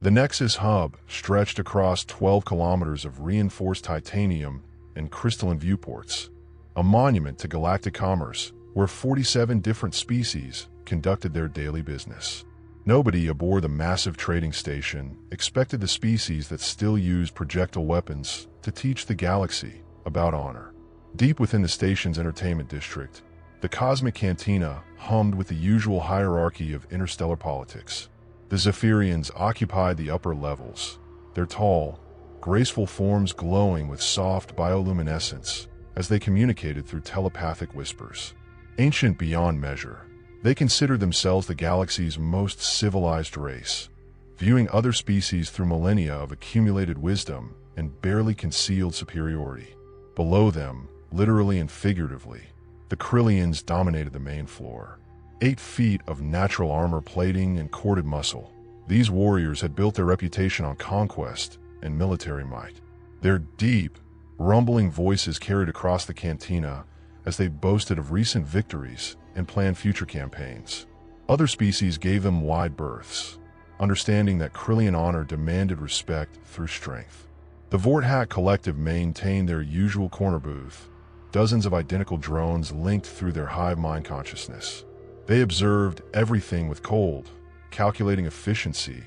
The Nexus hub stretched across 12 kilometers of reinforced titanium and crystalline viewports, a monument to galactic commerce where 47 different species conducted their daily business. Nobody aboard the massive trading station expected the species that still use projectile weapons to teach the galaxy about honor. Deep within the station's entertainment district, the Cosmic Cantina hummed with the usual hierarchy of interstellar politics. The Zephyrians occupied the upper levels, their tall, graceful forms glowing with soft bioluminescence as they communicated through telepathic whispers. Ancient beyond measure, they considered themselves the galaxy's most civilized race, viewing other species through millennia of accumulated wisdom and barely concealed superiority. Below them, literally and figuratively, the Krillians dominated the main floor. 8 feet of natural armor plating and corded muscle, these warriors had built their reputation on conquest and military might. Their deep, rumbling voices carried across the cantina as they boasted of recent victories and planned future campaigns. Other species gave them wide berths, understanding that Krillian honor demanded respect through strength. The Vorthack Collective maintained their usual corner booth, dozens of identical drones linked through their hive mind consciousness. They observed everything with cold, calculating efficiency,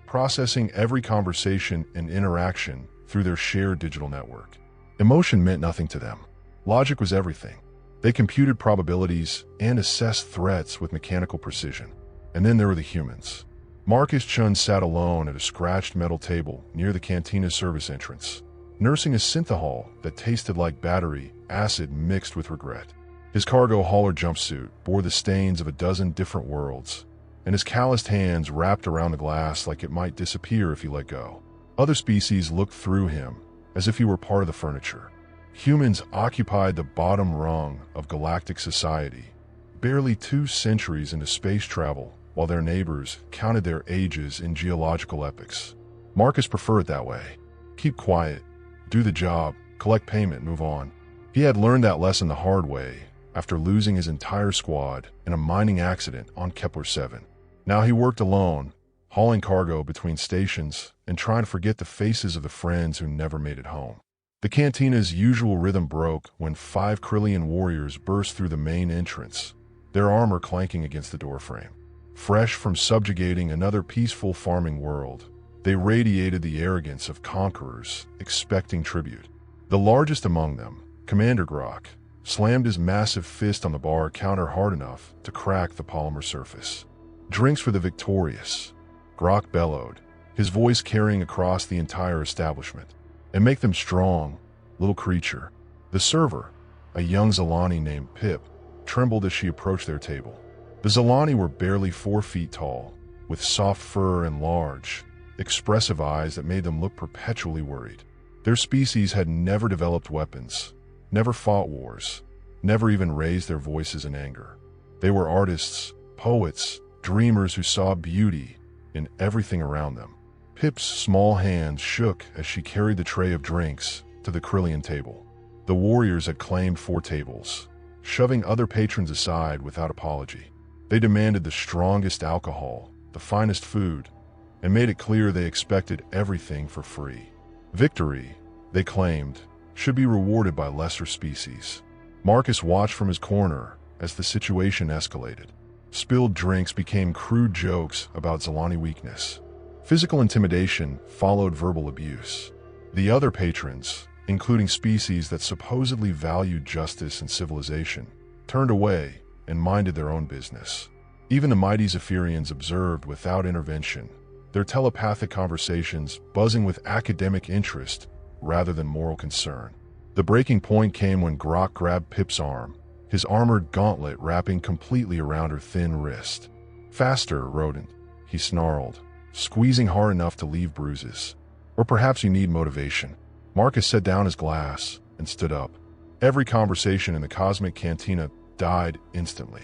processing every conversation and interaction through their shared digital network. Emotion meant nothing to them. Logic was everything. They computed probabilities and assessed threats with mechanical precision. And then there were the humans. Marcus Chun sat alone at a scratched metal table near the cantina's service entrance, nursing a synthahol that tasted like battery acid mixed with regret. His cargo hauler jumpsuit bore the stains of a dozen different worlds, and his calloused hands wrapped around the glass like it might disappear if he let go. Other species looked through him as if he were part of the furniture. Humans occupied the bottom rung of galactic society, barely 2 centuries into space travel, while their neighbors counted their ages in geological epochs. Marcus preferred it that way. Keep quiet, do the job, collect payment, move on. He had learned that lesson the hard way after losing his entire squad in a mining accident on Kepler 7. Now he worked alone, hauling cargo between stations and trying to forget the faces of the friends who never made it home. The cantina's usual rhythm broke when 5 Krillian warriors burst through the main entrance, their armor clanking against the doorframe. Fresh from subjugating another peaceful farming world, they radiated the arrogance of conquerors expecting tribute. The largest among them, Commander Grok, slammed his massive fist on the bar counter hard enough to crack the polymer surface. "Drinks for the victorious," Grok bellowed, his voice carrying across the entire establishment. "And make them strong, little creature." The server, a young Zalani named Pip, trembled as she approached their table. The Zalani were barely 4 feet tall, with soft fur and large, expressive eyes that made them look perpetually worried. Their species had never developed weapons, never fought wars, never even raised their voices in anger. They were artists, poets, dreamers who saw beauty in everything around them. Pip's small hand shook as she carried the tray of drinks to the Krillian table. The warriors had claimed 4 tables, shoving other patrons aside without apology. They demanded the strongest alcohol, the finest food, and made it clear they expected everything for free. Victory, they claimed, should be rewarded by lesser species. Marcus watched from his corner as the situation escalated. Spilled drinks became crude jokes about Zalani weakness. Physical intimidation followed verbal abuse. The other patrons, including species that supposedly valued justice and civilization, turned away and minded their own business. Even the mighty Zephyrians observed without intervention, their telepathic conversations buzzing with academic interest rather than moral concern. The breaking point came when Grok grabbed Pip's arm, his armored gauntlet wrapping completely around her thin wrist. "Faster, rodent," he snarled, squeezing hard enough to leave bruises. "Or perhaps you need motivation." Marcus set down his glass and stood up. Every conversation in the Cosmic Cantina died instantly.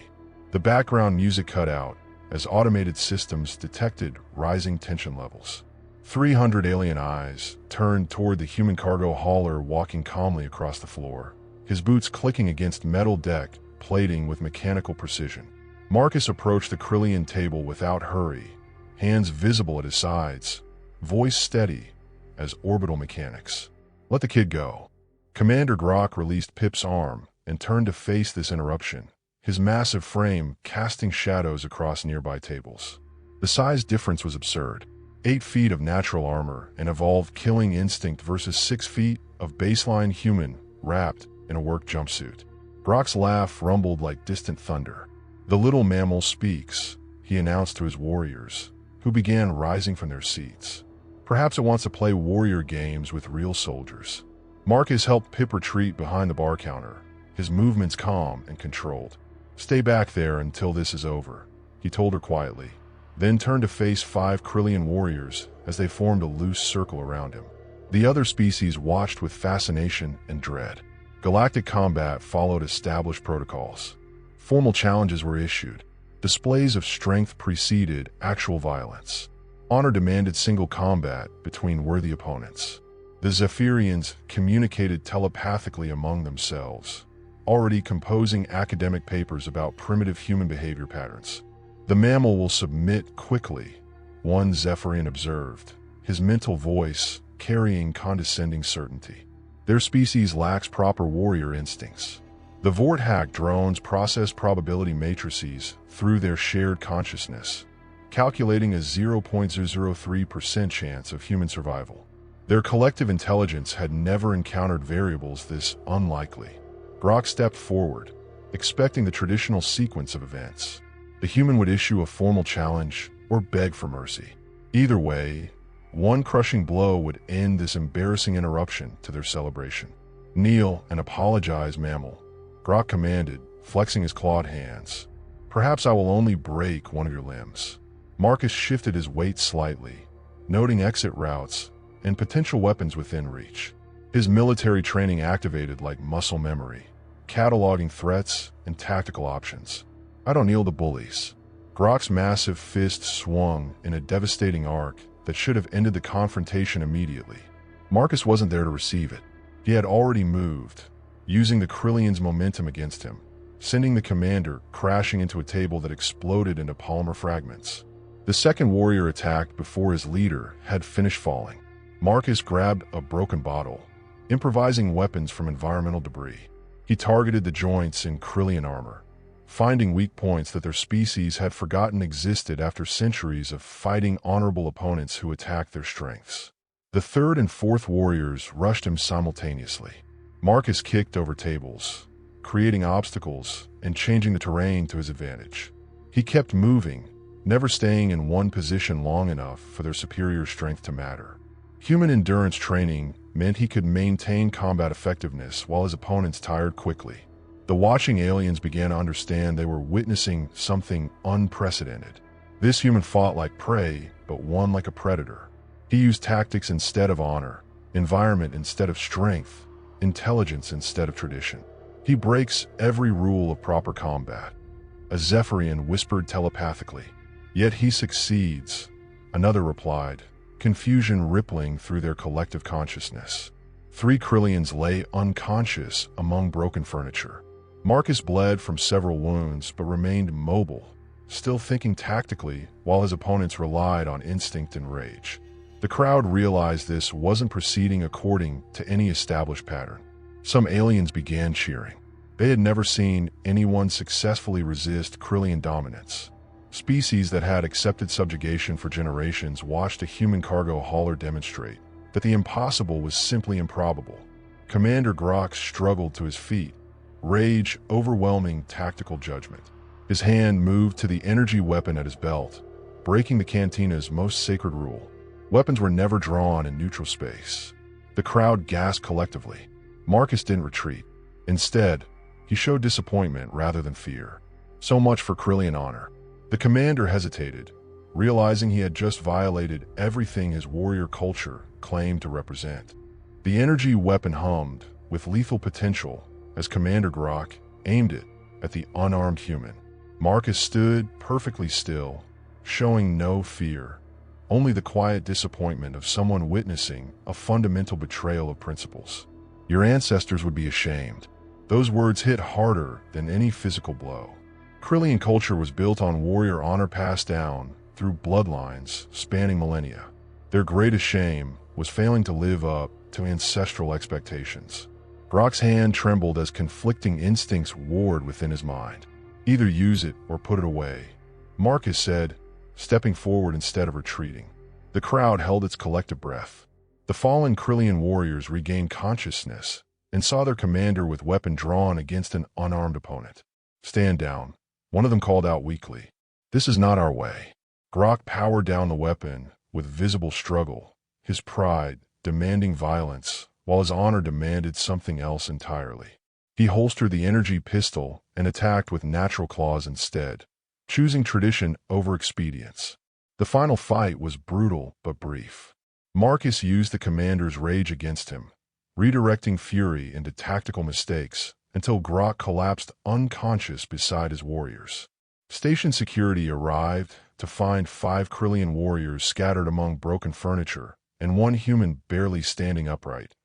The background music cut out as automated systems detected rising tension levels. 300 alien eyes turned toward the human cargo hauler walking calmly across the floor, his boots clicking against metal deck plating with mechanical precision. Marcus approached the Krillian table without hurry, hands visible at his sides, voice steady as orbital mechanics. "Let the kid go." Commander Grok released Pip's arm and turned to face this interruption, his massive frame casting shadows across nearby tables. The size difference was absurd. 8 feet of natural armor and evolved killing instinct versus 6 feet of baseline human wrapped in a work jumpsuit. Grok's laugh rumbled like distant thunder. "The little mammal speaks," he announced to his warriors, who began rising from their seats. "Perhaps it wants to play warrior games with real soldiers." Marcus helped Pip retreat behind the bar counter, his movements calm and controlled. "Stay back there until this is over," he told her quietly, then turned to face 5 Krillian warriors as they formed a loose circle around him. The other species watched with fascination and dread. Galactic combat followed established protocols. Formal challenges were issued. Displays of strength preceded actual violence. Honor demanded single combat between worthy opponents. The Zephyrians communicated telepathically among themselves, already composing academic papers about primitive human behavior patterns. "The mammal will submit quickly," one Zephyrian observed, his mental voice carrying condescending certainty. "Their species lacks proper warrior instincts." The Vorthack drones process probability matrices through their shared consciousness, calculating a 0.003% chance of human survival. Their collective intelligence had never encountered variables this unlikely. Grok stepped forward, expecting the traditional sequence of events. The human would issue a formal challenge or beg for mercy. Either way, one crushing blow would end this embarrassing interruption to their celebration. "Kneel and apologize, mammal," Grok commanded, flexing his clawed hands. "Perhaps I will only break one of your limbs." Marcus shifted his weight slightly, noting exit routes and potential weapons within reach. His military training activated like muscle memory, cataloging threats and tactical options. "I don't kneel to bullies." Grok's massive fist swung in a devastating arc that should have ended the confrontation immediately. Marcus wasn't there to receive it. He had already moved, using the Krillian's momentum against him, sending the commander crashing into a table that exploded into polymer fragments. The second warrior attacked before his leader had finished falling. Marcus grabbed a broken bottle, improvising weapons from environmental debris. He targeted the joints in Krillian armor, finding weak points that their species had forgotten existed after centuries of fighting honorable opponents who attacked their strengths. The third and fourth warriors rushed him simultaneously. Marcus kicked over tables, creating obstacles and changing the terrain to his advantage. He kept moving, never staying in one position long enough for their superior strength to matter. Human endurance training meant he could maintain combat effectiveness while his opponents tired quickly. The watching aliens began to understand they were witnessing something unprecedented. This human fought like prey, but won like a predator. He used tactics instead of honor, environment instead of strength, intelligence instead of tradition. "He breaks every rule of proper combat," a Zephyrian whispered telepathically. "Yet he succeeds," another replied, confusion rippling through their collective consciousness. 3 Krillians lay unconscious among broken furniture. Marcus bled from several wounds but remained mobile, still thinking tactically while his opponents relied on instinct and rage. The crowd realized this wasn't proceeding according to any established pattern. Some aliens began cheering. They had never seen anyone successfully resist Krillian dominance. Species that had accepted subjugation for generations watched a human cargo hauler demonstrate that the impossible was simply improbable. Commander Grok struggled to his feet, rage overwhelming tactical judgment. His hand moved to the energy weapon at his belt, breaking the Cantina's most sacred rule. Weapons were never drawn in neutral space. The crowd gasped collectively. Marcus didn't retreat. Instead, he showed disappointment rather than fear. So much for Krillian honor. The commander hesitated, realizing he had just violated everything his warrior culture claimed to represent. The energy weapon hummed with lethal potential as Commander Grok aimed it at the unarmed human. Marcus stood perfectly still, showing no fear, only the quiet disappointment of someone witnessing a fundamental betrayal of principles. "Your ancestors would be ashamed." Those words hit harder than any physical blow. Krillian culture was built on warrior honor passed down through bloodlines spanning millennia. Their greatest shame was failing to live up to ancestral expectations. Grok's hand trembled as conflicting instincts warred within his mind. Either use it or put it away, Marcus said, stepping forward instead of retreating. The crowd held its collective breath. The fallen Krillian warriors regained consciousness and saw their commander with weapon drawn against an unarmed opponent. "Stand down," one of them called out weakly. "This is not our way." Grok powered down the weapon with visible struggle, his pride demanding violence, while his honor demanded something else entirely. He holstered the energy pistol and attacked with natural claws instead, choosing tradition over expedience. The final fight was brutal but brief. Marcus used the commander's rage against him, redirecting fury into tactical mistakes until Grok collapsed unconscious beside his warriors. Station security arrived to find 5 Krillian warriors scattered among broken furniture and one human barely standing upright,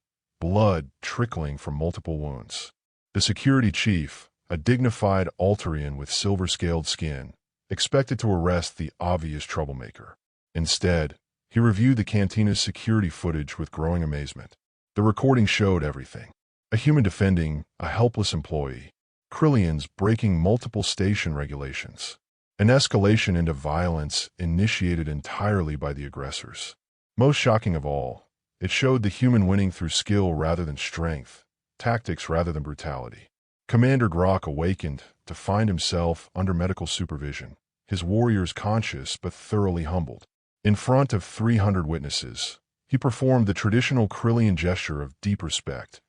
blood trickling from multiple wounds. The security chief, a dignified Altarian with silver-scaled skin, expected to arrest the obvious troublemaker. Instead, he reviewed the cantina's security footage with growing amazement. The recording showed everything. A human defending a helpless employee, Krillians breaking multiple station regulations, an escalation into violence initiated entirely by the aggressors. Most shocking of all, it showed the human winning through skill rather than strength, tactics rather than brutality. Commander Grok awakened to find himself under medical supervision, his warriors conscious but thoroughly humbled. In front of 300 witnesses, he performed the traditional Krillian gesture of deep respect,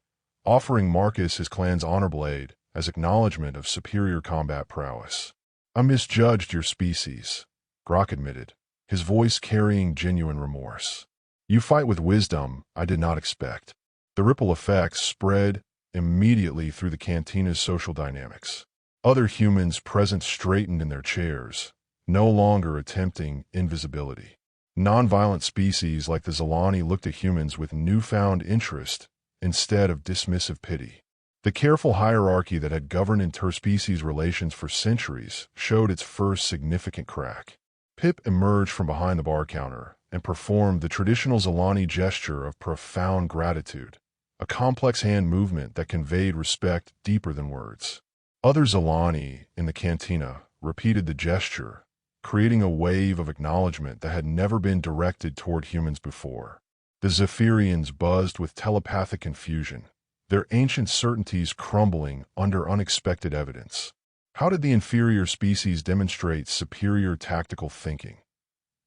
offering Marcus his clan's honor blade as acknowledgement of superior combat prowess. "I misjudged your species," Grok admitted, his voice carrying genuine remorse. "You fight with wisdom I did not expect." The ripple effects spread immediately through the cantina's social dynamics. Other humans present straightened in their chairs, no longer attempting invisibility. Non-violent species like the Zalani looked at humans with newfound interest instead of dismissive pity. The careful hierarchy that had governed interspecies relations for centuries showed its first significant crack. Pip emerged from behind the bar counter and performed the traditional Zalani gesture of profound gratitude, a complex hand movement that conveyed respect deeper than words. Other Zalani in the cantina repeated the gesture, creating a wave of acknowledgement that had never been directed toward humans before. The Zephyrians buzzed with telepathic confusion, their ancient certainties crumbling under unexpected evidence. How did the inferior species demonstrate superior tactical thinking?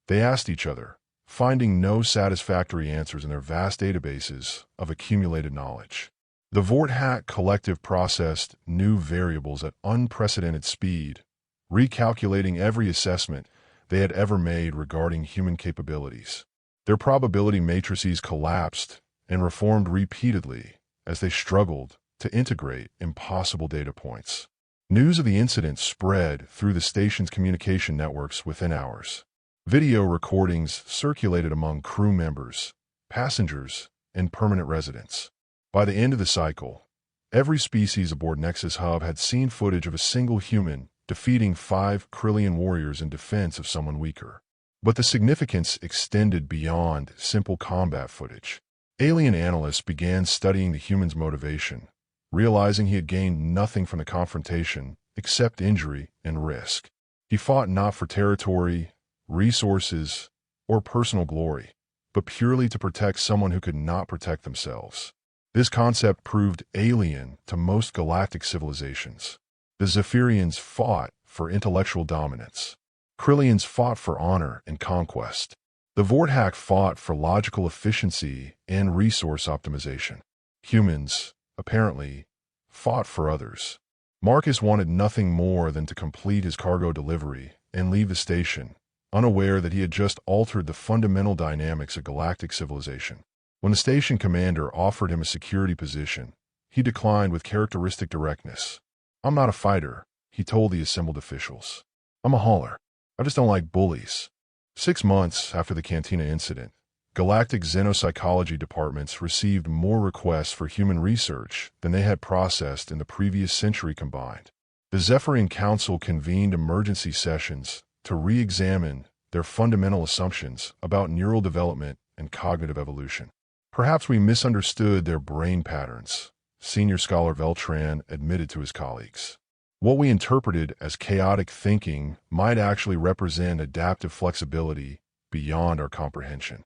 They asked each other, finding no satisfactory answers in their vast databases of accumulated knowledge. The Vorthack collective processed new variables at unprecedented speed, recalculating every assessment they had ever made regarding human capabilities. Their probability matrices collapsed and reformed repeatedly as they struggled to integrate impossible data points. News of the incident spread through the station's communication networks within hours. Video recordings circulated among crew members, passengers, and permanent residents. By the end of the cycle, every species aboard Nexus Hub had seen footage of a single human defeating 5 Krillian warriors in defense of someone weaker. But the significance extended beyond simple combat footage. Alien analysts began studying the human's motivation, realizing he had gained nothing from the confrontation except injury and risk. He fought not for territory, resources, or personal glory, but purely to protect someone who could not protect themselves. This concept proved alien to most galactic civilizations. The Zephyrians fought for intellectual dominance. Krillians fought for honor and conquest. The Vorthack fought for logical efficiency and resource optimization. Humans, apparently, fought for others. Marcus wanted nothing more than to complete his cargo delivery and leave the station, unaware that he had just altered the fundamental dynamics of galactic civilization. When the station commander offered him a security position, he declined with characteristic directness. "I'm not a fighter," he told the assembled officials. "I'm a hauler. I just don't like bullies." 6 months after the Cantina incident, galactic xenopsychology departments received more requests for human research than they had processed in the previous century combined. The Zephyrian Council convened emergency sessions to re-examine their fundamental assumptions about neural development and cognitive evolution. Perhaps we misunderstood their brain patterns, senior scholar Beltran admitted to his colleagues. What we interpreted as chaotic thinking might actually represent adaptive flexibility beyond our comprehension.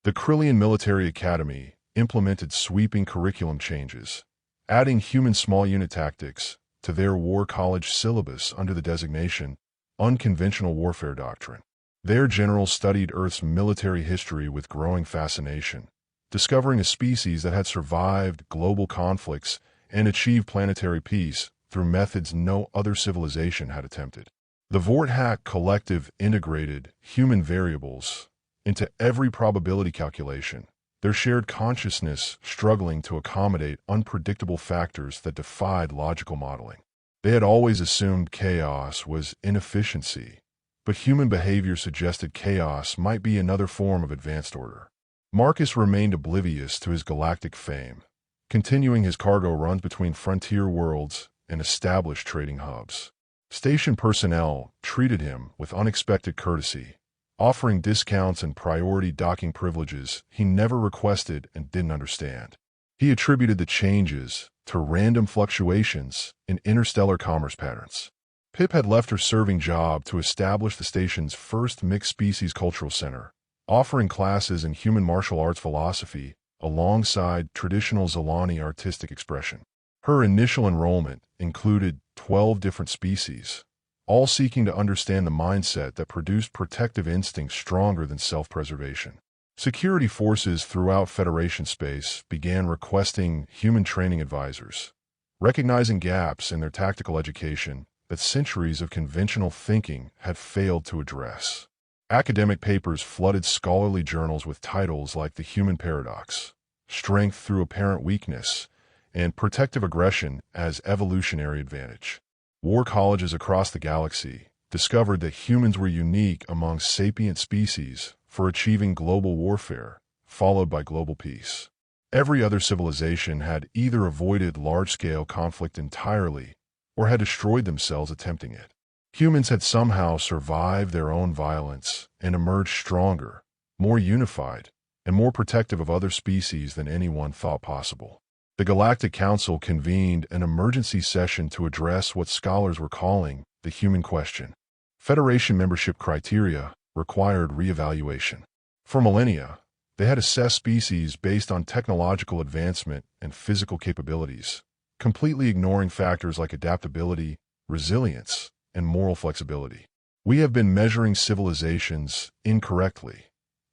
The Krillian Military Academy implemented sweeping curriculum changes, adding human small unit tactics to their war college syllabus under the designation Unconventional Warfare Doctrine. Their generals studied Earth's military history with growing fascination, discovering a species that had survived global conflicts and achieved planetary peace through methods no other civilization had attempted. The Vorthack Collective integrated human variables into every probability calculation, their shared consciousness struggling to accommodate unpredictable factors that defied logical modeling. They had always assumed chaos was inefficiency, but human behavior suggested chaos might be another form of advanced order. Marcus remained oblivious to his galactic fame, continuing his cargo runs between frontier worlds and established trading hubs. Station personnel treated him with unexpected courtesy, offering discounts and priority docking privileges he never requested and didn't understand. He attributed the changes to random fluctuations in interstellar commerce patterns. Pip had left her serving job to establish the station's first mixed-species cultural center, offering classes in human martial arts philosophy alongside traditional Zolani artistic expression. Her initial enrollment included 12 different species, all seeking to understand the mindset that produced protective instincts stronger than self-preservation. Security forces throughout Federation space began requesting human training advisors, recognizing gaps in their tactical education that centuries of conventional thinking had failed to address. Academic papers flooded scholarly journals with titles like The Human Paradox, Strength Through Apparent Weakness, and Protective Aggression as Evolutionary Advantage. War colleges across the galaxy discovered that humans were unique among sapient species for achieving global warfare, followed by global peace. Every other civilization had either avoided large-scale conflict entirely or had destroyed themselves attempting it. Humans had somehow survived their own violence and emerged stronger, more unified, and more protective of other species than anyone thought possible. The Galactic Council convened an emergency session to address what scholars were calling the human question. Federation membership criteria required reevaluation. For millennia, they had assessed species based on technological advancement and physical capabilities, completely ignoring factors like adaptability, resilience, and moral flexibility. We have been measuring civilizations incorrectly,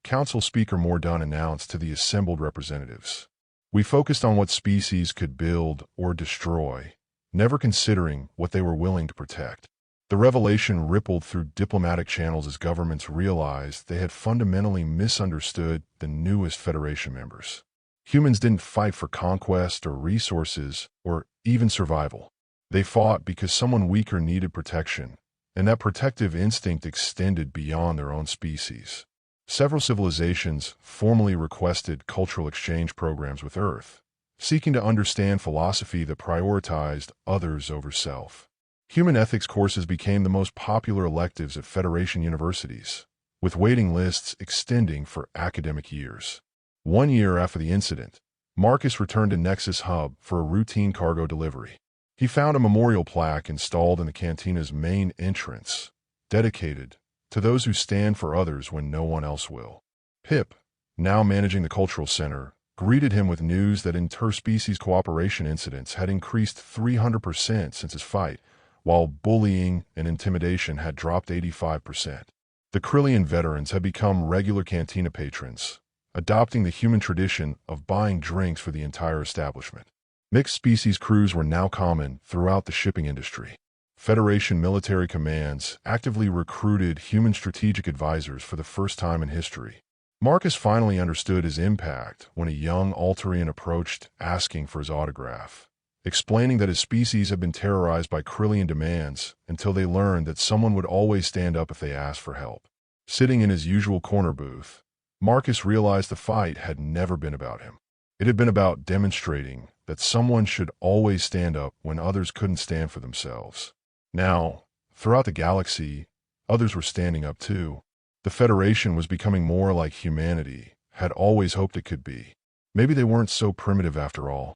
Council Speaker Mordun announced to the assembled representatives. We focused on what species could build or destroy, never considering what they were willing to protect. The revelation rippled through diplomatic channels as governments realized they had fundamentally misunderstood the newest Federation members. Humans didn't fight for conquest or resources or even survival. They fought because someone weaker needed protection, and that protective instinct extended beyond their own species. Several civilizations formally requested cultural exchange programs with Earth, seeking to understand philosophy that prioritized others over self. Human ethics courses became the most popular electives at Federation universities, with waiting lists extending for academic years. 1 year after the incident, Marcus returned to Nexus Hub for a routine cargo delivery. He found a memorial plaque installed in the cantina's main entrance, dedicated to those who stand for others when no one else will. Pip, now managing the cultural center, greeted him with news that interspecies cooperation incidents had increased 300% since his fight, while bullying and intimidation had dropped 85%. The Krillian veterans had become regular cantina patrons, adopting the human tradition of buying drinks for the entire establishment. Mixed-species crews were now common throughout the shipping industry. Federation military commands actively recruited human strategic advisors for the first time in history. Marcus finally understood his impact when a young Altarian approached asking for his autograph, explaining that his species had been terrorized by Krillian demands until they learned that someone would always stand up if they asked for help. Sitting in his usual corner booth, Marcus realized the fight had never been about him. It had been about demonstrating that someone should always stand up when others couldn't stand for themselves. Now, throughout the galaxy, others were standing up too. The Federation was becoming more like humanity had always hoped it could be. Maybe they weren't so primitive after all.